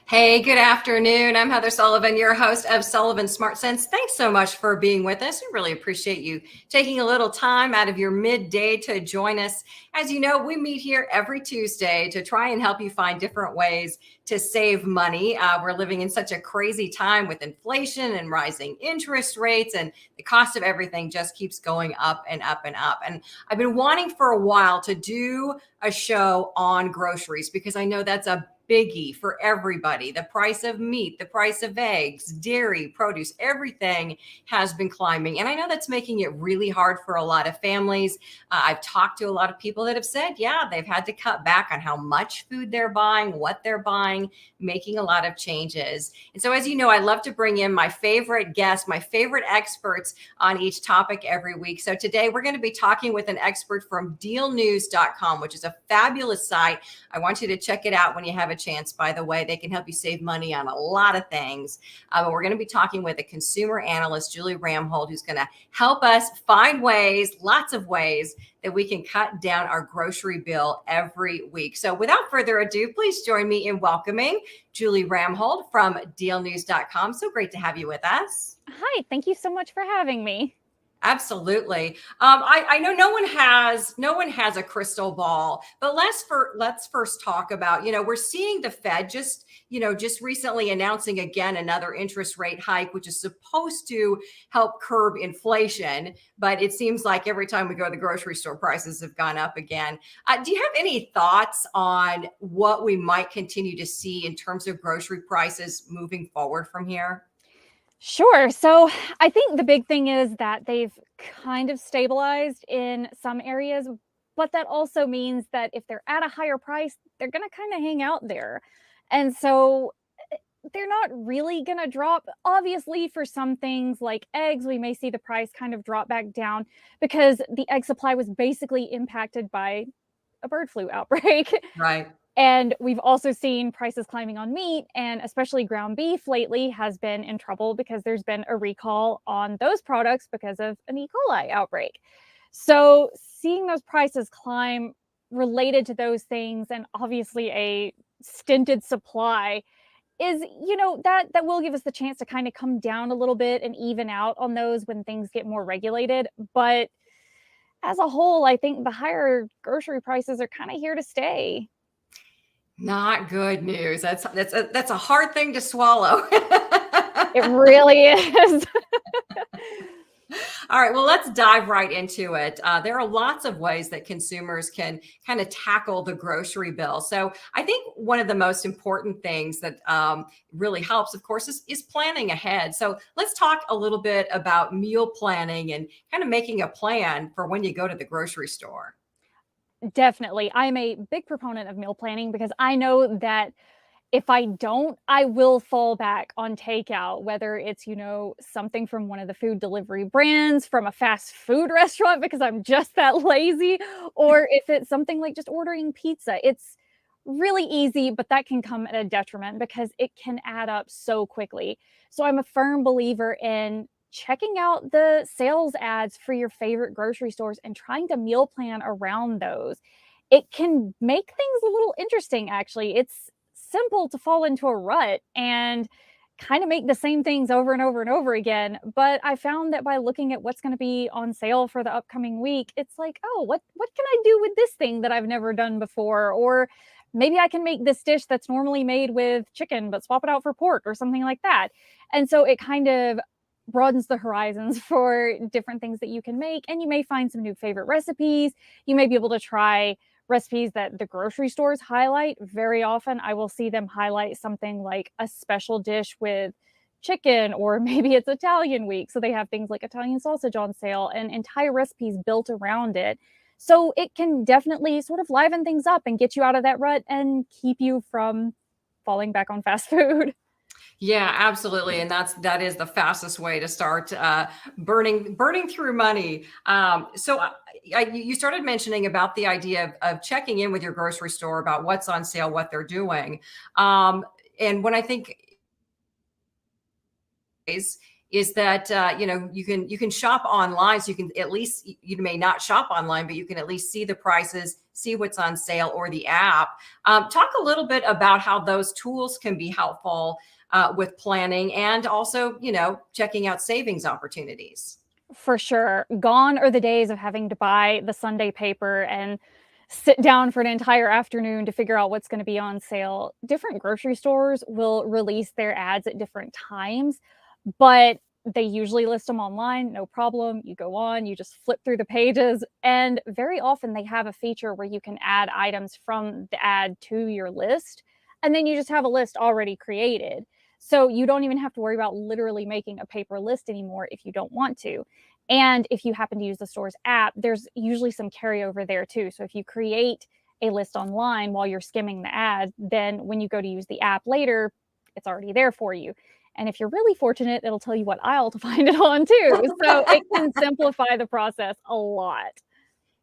Hey, good afternoon. I'm Heather Sullivan, your host of Sullivan Smart Sense. Thanks so much for being with us. We really appreciate you taking a little time out of your midday to join us. As you know, we meet here every Tuesday to try and help you find different ways to save money. We're living in such a crazy time with inflation and rising interest rates, and the cost of everything just keeps going up and up and up. And I've been wanting for a while to do a show on groceries because I know that's a biggie for everybody. The price of meat, the price of eggs, dairy, produce, everything has been climbing. And I know that's making it really hard for a lot of families. I've talked to a lot of people that have said, yeah, they've had to cut back on how much food they're buying, what they're buying, making a lot of changes. And so, as you know, I love to bring in my favorite guests, my favorite experts on each topic every week. So today we're going to be talking with an expert from DealNews.com, which is a fabulous site. I want you to check it out when you have a chance. By the way, they can help you save money on a lot of things. But we're going to be talking with a consumer analyst, Julie Ramhold, who's going to help us find ways, lots of ways that we can cut down our grocery bill every week. So without further ado, please join me in welcoming Julie Ramhold from DealNews.com. So great to have you with us. Hi, thank you so much for having me. Absolutely. I know no one has a crystal ball, but let's first talk about, we're seeing the Fed just recently announcing again another interest rate hike, which is supposed to help curb inflation. But it seems like every time we go to the grocery store, prices have gone up again. Do you have any thoughts on what we might continue to see in terms of grocery prices moving forward from here? Sure. So I think the big thing is that they've kind of stabilized in some areas, but that also means that if they're at a higher price, they're going to kind of hang out there. And so they're not really going to drop. Obviously, for some things like eggs, we may see the price kind of drop back down because the egg supply was basically impacted by a bird flu outbreak. Right. And we've also seen prices climbing on meat, and especially ground beef lately has been in trouble because there's been a recall on those products because of an E. coli outbreak. So seeing those prices climb related to those things, and obviously a stinted supply, is that will give us the chance to kind of come down a little bit and even out on those when things get more regulated. But as a whole, I think the higher grocery prices are kind of here to stay. Not good news. That's a hard thing to swallow. It really is. All right, well, let's dive right into it. There are lots of ways that consumers can kind of tackle the grocery bill. So I think one of the most important things that really helps, of course, is planning ahead. So let's talk a little bit about meal planning and kind of making a plan for when you go to the grocery store. Definitely. I'm a big proponent of meal planning because I know that if I don't, I will fall back on takeout, whether it's, something from one of the food delivery brands, from a fast food restaurant because I'm just that lazy, or if it's something like just ordering pizza. It's really easy, but that can come at a detriment because it can add up so quickly. So I'm a firm believer in checking out the sales ads for your favorite grocery stores and trying to meal plan around those. It can make things a little interesting, actually. It's simple to fall into a rut and kind of make the same things over and over and over again. But I found that by looking at what's going to be on sale for the upcoming week, it's like, oh, what can I do with this thing that I've never done before? Or maybe I can make this dish that's normally made with chicken, but swap it out for pork or something like that. And so it kind of broadens the horizons for different things that you can make. And you may find some new favorite recipes. You may be able to try recipes that the grocery stores highlight. Very often I will see them highlight something like a special dish with chicken, or maybe it's Italian week. So they have things like Italian sausage on sale and entire recipes built around it. So it can definitely sort of liven things up and get you out of that rut and keep you from falling back on fast food. Yeah, absolutely, and that is the fastest way to start burning through money. You started mentioning about the idea of checking in with your grocery store about what's on sale, what they're doing, and when I think is that you can shop online, so you can at least, you may not shop online, but you can at least see the prices see what's on sale, or the app. Talk a little bit about how those tools can be helpful with planning and also, checking out savings opportunities. For sure. Gone are the days of having to buy the Sunday paper and sit down for an entire afternoon to figure out what's going to be on sale. Different grocery stores will release their ads at different times, but they usually list them online, no problem. You go on, you just flip through the pages, and very often they have a feature where you can add items from the ad to your list, and then you just have a list already created. So you don't even have to worry about literally making a paper list anymore if you don't want to. And if you happen to use the store's app, there's usually some carryover there too. So if you create a list online while you're skimming the ad, then when you go to use the app later, it's already there for you. And if you're really fortunate, it'll tell you what aisle to find it on too. So it can simplify the process a lot.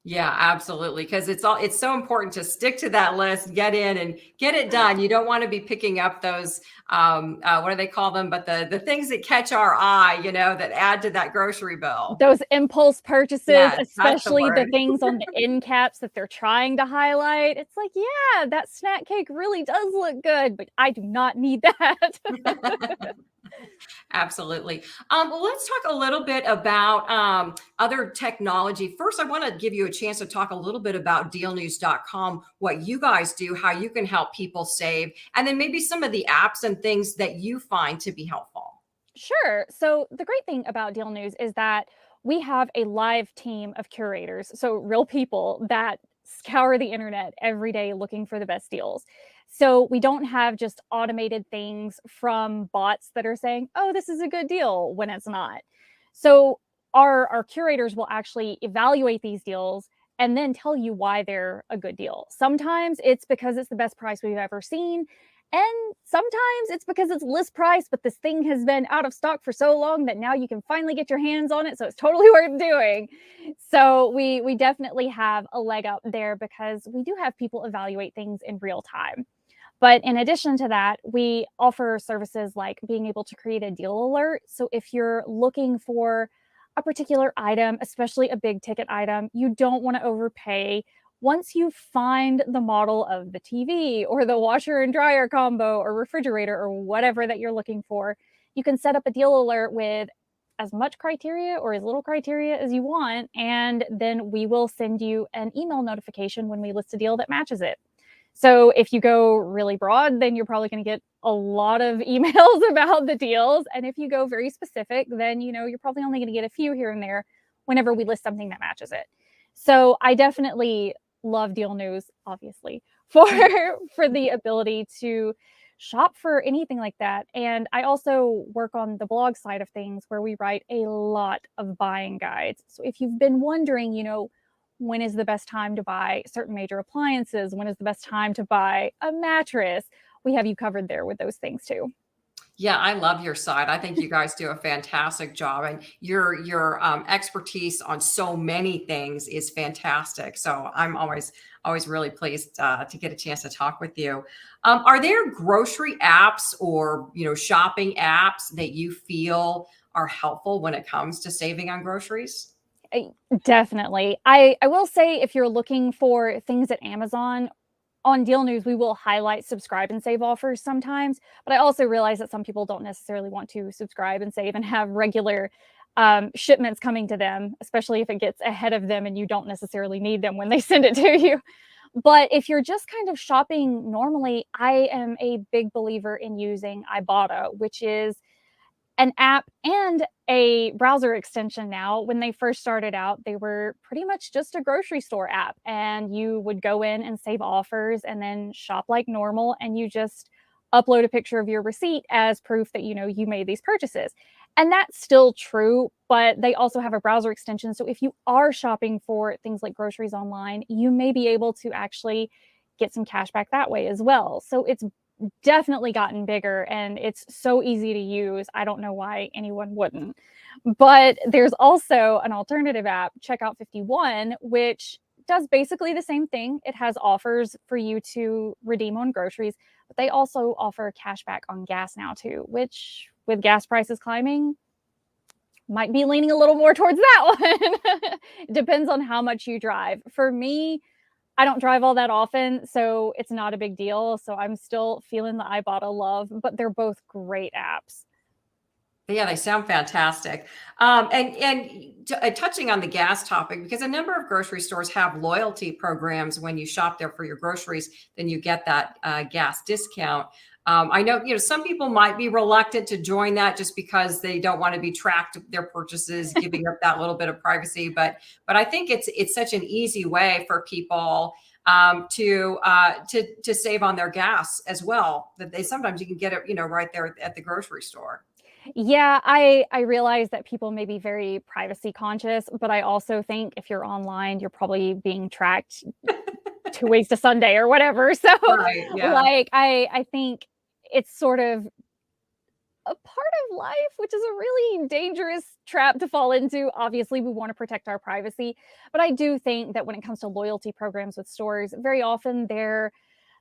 Yeah, absolutely. Because it's so important to stick to that list, get in and get it done. You don't want to be picking up those what do they call them? But the things that catch our eye, that add to that grocery bill. Those impulse purchases, Yes, that's the especially the word. things on the end caps that they're trying to highlight. It's like, yeah, that snack cake really does look good, but I do not need that. Absolutely. Well, let's talk a little bit about other technology. First, I want to give you a chance to talk a little bit about DealNews.com, what you guys do, how you can help people save, and then maybe some of the apps and things that you find to be helpful. Sure. So the great thing about Deal News is that we have a live team of curators, so real people that scour the internet every day looking for the best deals. So we don't have just automated things from bots that are saying, "Oh, this is a good deal," when it's not. So our curators will actually evaluate these deals and then tell you why they're a good deal. Sometimes it's because it's the best price we've ever seen, and sometimes it's because it's list price, but this thing has been out of stock for so long that now you can finally get your hands on it. So it's totally worth doing. So we definitely have a leg up there because we do have people evaluate things in real time. But in addition to that, we offer services like being able to create a deal alert. So if you're looking for a particular item, especially a big ticket item, you don't want to overpay. Once you find the model of the TV or the washer and dryer combo or refrigerator or whatever that you're looking for, you can set up a deal alert with as much criteria or as little criteria as you want. And then we will send you an email notification when we list a deal that matches it. So if you go really broad, then you're probably going to get a lot of emails about the deals. And if you go very specific, then you're probably only going to get a few here and there whenever we list something that matches it. So I definitely love Deal News, obviously, for for the ability to shop for anything like that. And I also work on the blog side of things where we write a lot of buying guides. So if you've been wondering, when is the best time to buy certain major appliances? When is the best time to buy a mattress? We have you covered there with those things too. Yeah, I love your side. I think you guys do a fantastic job, and your expertise on so many things is fantastic. So I'm always really pleased to get a chance to talk with you. Are there grocery apps or shopping apps that you feel are helpful when it comes to saving on groceries? Definitely. I will say if you're looking for things at Amazon, on Deal News, we will highlight subscribe and save offers sometimes, but I also realize that some people don't necessarily want to subscribe and save and have regular shipments coming to them, especially if it gets ahead of them and you don't necessarily need them when they send it to you. But if you're just kind of shopping normally, I am a big believer in using Ibotta, which is an app and a browser extension now. When they first started out, they were pretty much just a grocery store app, and you would go in and save offers and then shop like normal, and you just upload a picture of your receipt as proof that you made these purchases. And that's still true, but they also have a browser extension. So if you are shopping for things like groceries online, you may be able to actually get some cash back that way as well. So it's definitely gotten bigger and it's so easy to use. I don't know why anyone wouldn't. But there's also an alternative app, Checkout 51, which does basically the same thing. It has offers for you to redeem on groceries, but they also offer cash back on gas now too, which with gas prices climbing, might be leaning a little more towards that one. It depends on how much you drive. For me, I don't drive all that often, so it's not a big deal. So I'm still feeling the Ibotta love, but they're both great apps. Yeah, they sound fantastic. Touching on the gas topic, because a number of grocery stores have loyalty programs. When you shop there for your groceries, then you get that gas discount. I know, some people might be reluctant to join that just because they don't want to be tracked their purchases, giving up that little bit of privacy. But I think it's such an easy way for people to save on their gas as well. That they sometimes you can get it, right there at the grocery store. Yeah, I realize that people may be very privacy conscious, but I also think if you're online, you're probably being tracked 2 ways to Sunday or whatever. So, Right. Yeah. like, I think it's sort of a part of life, which is a really dangerous trap to fall into. Obviously, we want to protect our privacy, but I do think that when it comes to loyalty programs with stores, very often they're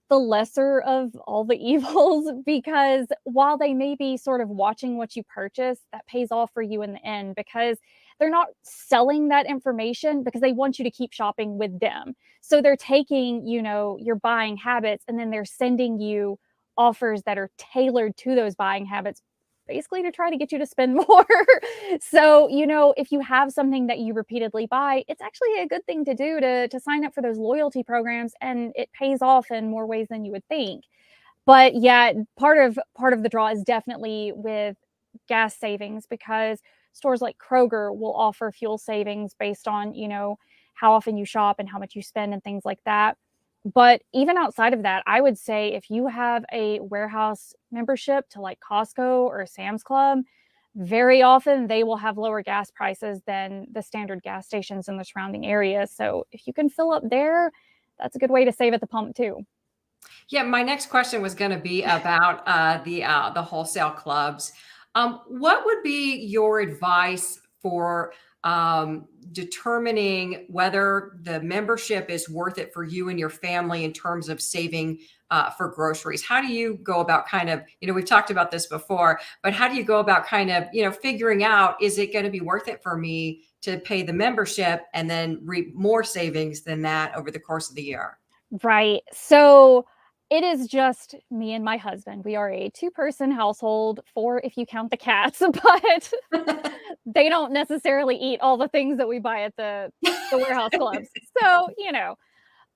the lesser of all the evils because while they may be sort of watching what you purchase, that pays off for you in the end because they're not selling that information because they want you to keep shopping with them. So they're taking, your buying habits and then they're sending you offers that are tailored to those buying habits basically to try to get you to spend more. So, if you have something that you repeatedly buy, it's actually a good thing to do to sign up for those loyalty programs and it pays off in more ways than you would think. But yeah, part of the draw is definitely with gas savings because stores like Kroger will offer fuel savings based on, how often you shop and how much you spend and things like that. But even outside of that, I would say if you have a warehouse membership to like Costco or Sam's Club, very often they will have lower gas prices than the standard gas stations in the surrounding area. So if you can fill up there, that's a good way to save at the pump too. Yeah, my next question was going to be about the wholesale clubs. What would be your advice for determining whether the membership is worth it for you and your family in terms of saving for groceries? How do you go about kind of, we've talked about this before, but how do you go about kind of, figuring out, is it going to be worth it for me to pay the membership and then reap more savings than that over the course of the year? Right. So it is just me and my husband. We are a two-person household, four if you count the cats, but they don't necessarily eat all the things that we buy at the warehouse clubs. So,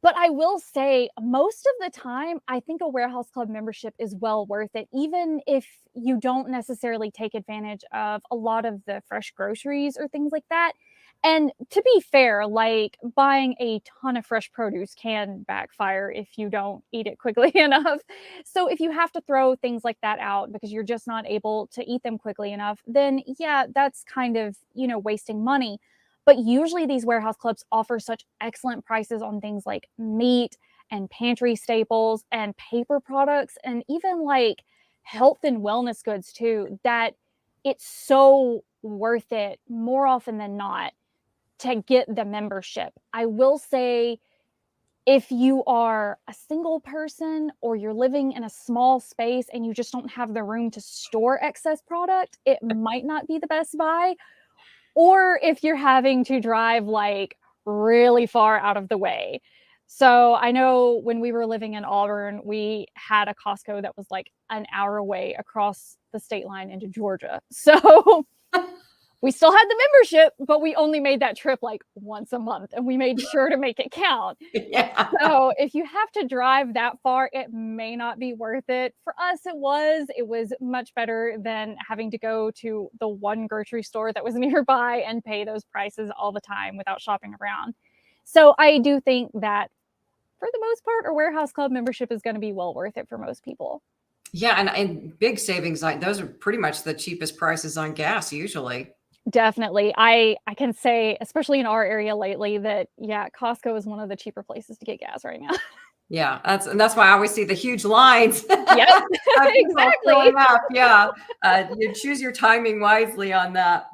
but I will say most of the time, I think a warehouse club membership is well worth it, even if you don't necessarily take advantage of a lot of the fresh groceries or things like that. And to be fair, like buying a ton of fresh produce can backfire if you don't eat it quickly enough. So if you have to throw things like that out because you're just not able to eat them quickly enough, then yeah, that's kind of, wasting money. But usually these warehouse clubs offer such excellent prices on things like meat and pantry staples and paper products and even like health and wellness goods too that it's so worth it more often than not to get the membership. I will say if you are a single person or you're living in a small space and you just don't have the room to store excess product, it might not be the best buy. Or if you're having to drive like really far out of the way. So I know when we were living in Auburn, we had a Costco that was like an hour away across the state line into Georgia. So we still had the membership, but we only made that trip like once a month and we made sure to make it count. Yeah. So if you have to drive that far, it may not be worth it. For us, it was. It was much better than having to go to the one grocery store that was nearby and pay those prices all the time without shopping around. So I do think that for the most part, a warehouse club membership is going to be well worth it for most people. Yeah, and big savings, like those are pretty much the cheapest prices on gas usually. Definitely. I can say, especially in our area lately, that yeah, Costco is one of the cheaper places to get gas right now. Yeah, that's why I always see the huge lines Yep, of people exactly. filling up. Yeah, you choose your timing wisely on that.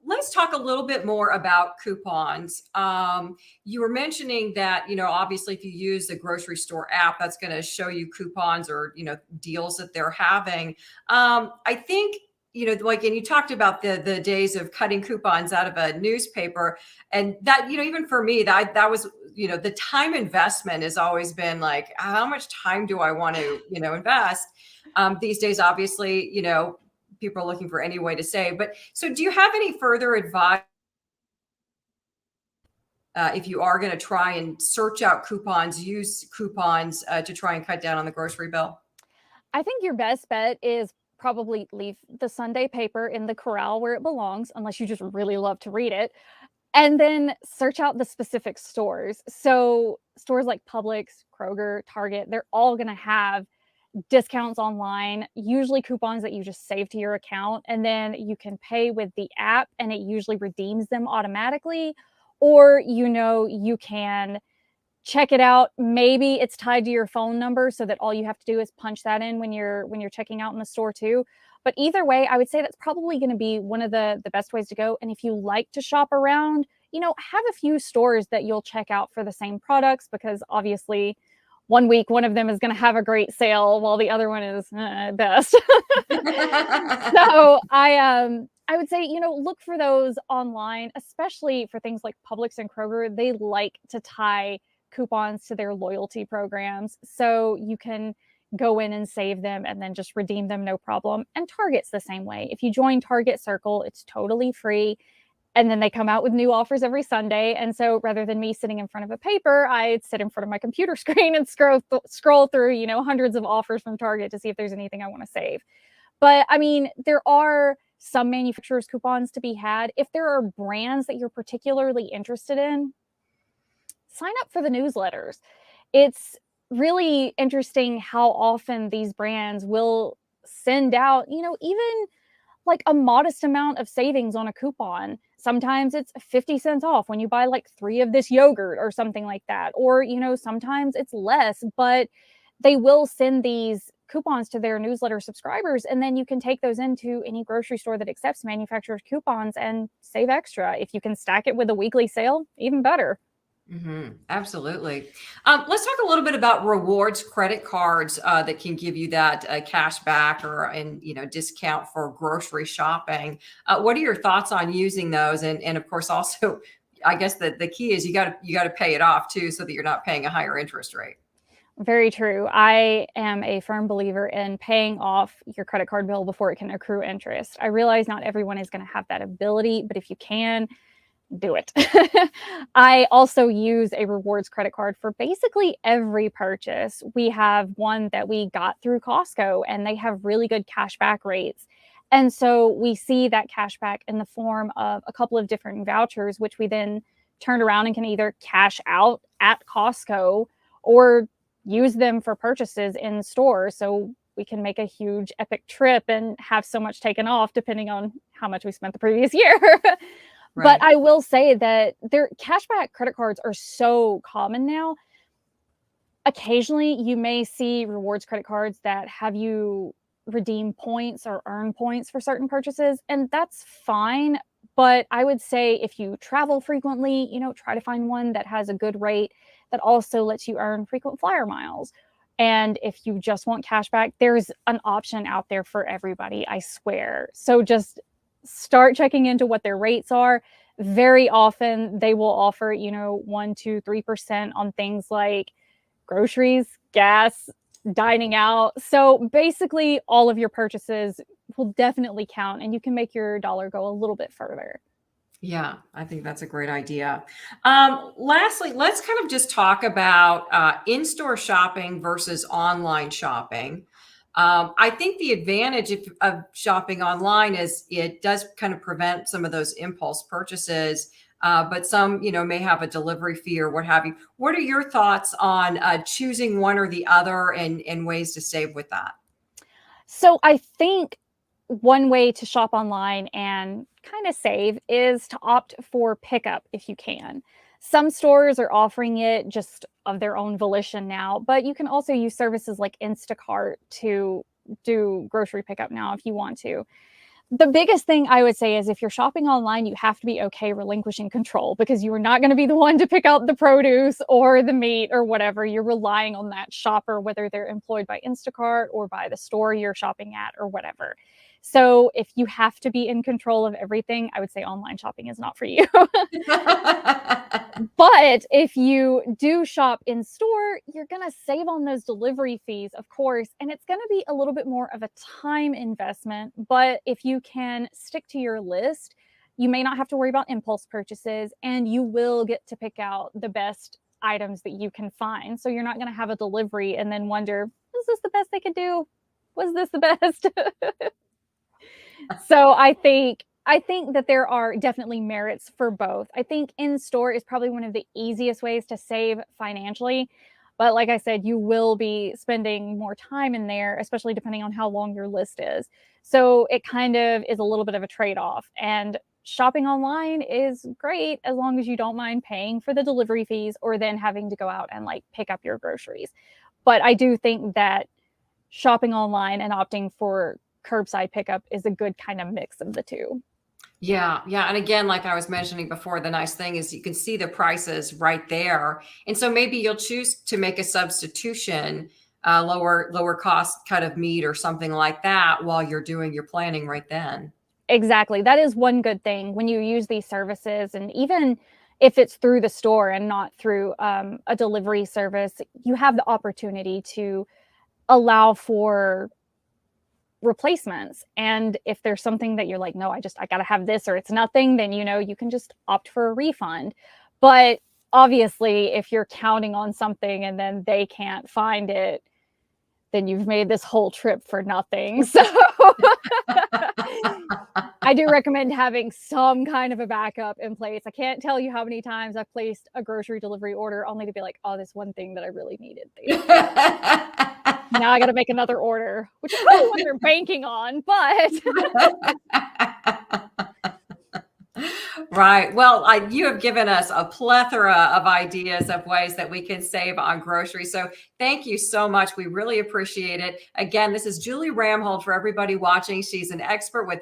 Let's talk a little bit more about coupons. You were mentioning that, obviously if you use the grocery store app, that's going to show you coupons or, deals that they're having. I think, like, and you talked about the days of cutting coupons out of a newspaper, and that, even for me, that was the time investment has always been like, how much time do I want to, invest? These days, obviously, people are looking for any way to save. But so do you have any further advice if you are going to try and search out coupons, use coupons to try and cut down on the grocery bill? I think your best bet is probably leave the Sunday paper in the corral where it belongs, unless you just really love to read it, and then search out the specific stores. So stores like Publix, Kroger, Target, they're all going to have discounts online, usually coupons that you just save to your account, and then you can pay with the app and it usually redeems them automatically. Or, you can check it out. Maybe it's tied to your phone number so that all you have to do is punch that in when you're checking out in the store too. But either way, I would say that's probably going to be one of the best ways to go. And if you like to shop around, have a few stores that you'll check out for the same products, because obviously one week one of them is going to have a great sale while the other one is best. So I would say, look for those online, especially for things like Publix and Kroger. They like to tie coupons to their loyalty programs, so you can go in and save them and then just redeem them, no problem. And Target's the same way. If you join Target Circle, it's totally free. And then they come out with new offers every Sunday. And so rather than me sitting in front of a paper, I'd sit in front of my computer screen and scroll through, hundreds of offers from Target to see if there's anything I want to save. But I mean, there are some manufacturers' coupons to be had. If there are brands that you're particularly interested in, sign up for the newsletters. It's really interesting how often these brands will send out, even like a modest amount of savings on a coupon. Sometimes it's 50 cents off when you buy like 3 of this yogurt or something like that. Or, sometimes it's less, but they will send these coupons to their newsletter subscribers. And then you can take those into any grocery store that accepts manufacturer's coupons and save extra. If you can stack it with a weekly sale, even better. Absolutely. Let's talk a little bit about rewards credit cards that can give you that cash back and discount for grocery shopping. What are your thoughts on using those? And of course, also, I guess the key is you got to pay it off too, so that you're not paying a higher interest rate. Very true. I am a firm believer in paying off your credit card bill before it can accrue interest. I realize not everyone is going to have that ability, but if you can, do it. I also use a rewards credit card for basically every purchase. We have one that we got through Costco, and they have really good cashback rates. And so we see that cashback in the form of a couple of different vouchers, which we then turn around and can either cash out at Costco or use them for purchases in store. So we can make a huge epic trip and have so much taken off depending on how much we spent the previous year. Right. But I will say that their cashback credit cards are so common now. Occasionally, you may see rewards credit cards that have you redeem points or earn points for certain purchases, and that's fine. But I would say if you travel frequently, try to find one that has a good rate that also lets you earn frequent flyer miles. And if you just want cashback, there's an option out there for everybody, I swear. So just start checking into what their rates are. Very often they will offer, 1, 2, 3% on things like groceries, gas, dining out. So basically all of your purchases will definitely count, and you can make your dollar go a little bit further. Yeah, I think that's a great idea. Lastly, let's kind of just talk about in-store shopping versus online shopping. I think the advantage of shopping online is it does kind of prevent some of those impulse purchases, but some, may have a delivery fee or what have you. What are your thoughts on choosing one or the other and ways to save with that? So I think one way to shop online and kind of save is to opt for pickup if you can. Some stores are offering it just of their own volition now, but you can also use services like Instacart to do grocery pickup now if you want to. The biggest thing I would say is if you're shopping online, you have to be okay relinquishing control, because you are not going to be the one to pick out the produce or the meat or whatever. You're relying on that shopper, whether they're employed by Instacart or by the store you're shopping at or whatever. So if you have to be in control of everything, I would say online shopping is not for you. But if you do shop in store, you're going to save on those delivery fees, of course, and it's going to be a little bit more of a time investment. But if you can stick to your list, you may not have to worry about impulse purchases, and you will get to pick out the best items that you can find. So you're not going to have a delivery and then wonder, is this the best they could do? Was this the best? So I think that there are definitely merits for both. I think in store is probably one of the easiest ways to save financially. But like I said, you will be spending more time in there, especially depending on how long your list is. So it kind of is a little bit of a trade off. And shopping online is great as long as you don't mind paying for the delivery fees or then having to go out and like pick up your groceries. But I do think that shopping online and opting for curbside pickup is a good kind of mix of the two. Yeah, yeah. And again, like I was mentioning before, the nice thing is you can see the prices right there. And so maybe you'll choose to make a substitution, lower cost cut of meat or something like that while you're doing your planning right then. Exactly. That is one good thing when you use these services. And even if it's through the store and not through a delivery service, you have the opportunity to allow for replacements. And if there's something that you're like, no, I got to have this or it's nothing, then you can just opt for a refund. But obviously, if you're counting on something and then they can't find it, then you've made this whole trip for nothing. So I do recommend having some kind of a backup in place. I can't tell you how many times I've placed a grocery delivery order only to be like, oh, this one thing that I really needed. Now I got to make another order, which is probably what they're banking on, but Right. Well, you have given us a plethora of ideas of ways that we can save on groceries. So thank you so much. We really appreciate it. Again, this is Julie Ramhold for everybody watching. She's an expert with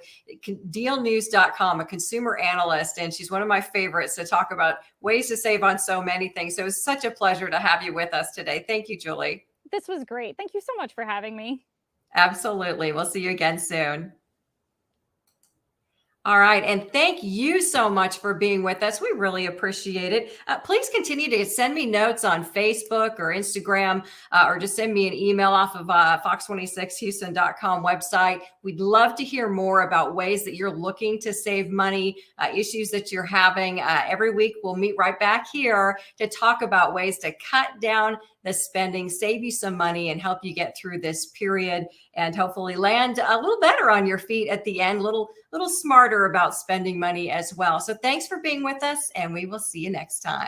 DealNews.com, a consumer analyst, and she's one of my favorites to talk about ways to save on so many things. So it's such a pleasure to have you with us today. Thank you, Julie. this was great. Thank you so much for having me. Absolutely. We'll see you again soon. All right. And thank you so much for being with us. We really appreciate it. Please continue to send me notes on Facebook or Instagram, or just send me an email off of fox26houston.com website. We'd love to hear more about ways that you're looking to save money, issues that you're having. Every week, we'll meet right back here to talk about ways to cut down the spending, save you some money, and help you get through this period and hopefully land a little better on your feet at the end, little smarter about spending money as well. So thanks for being with us, and we will see you next time.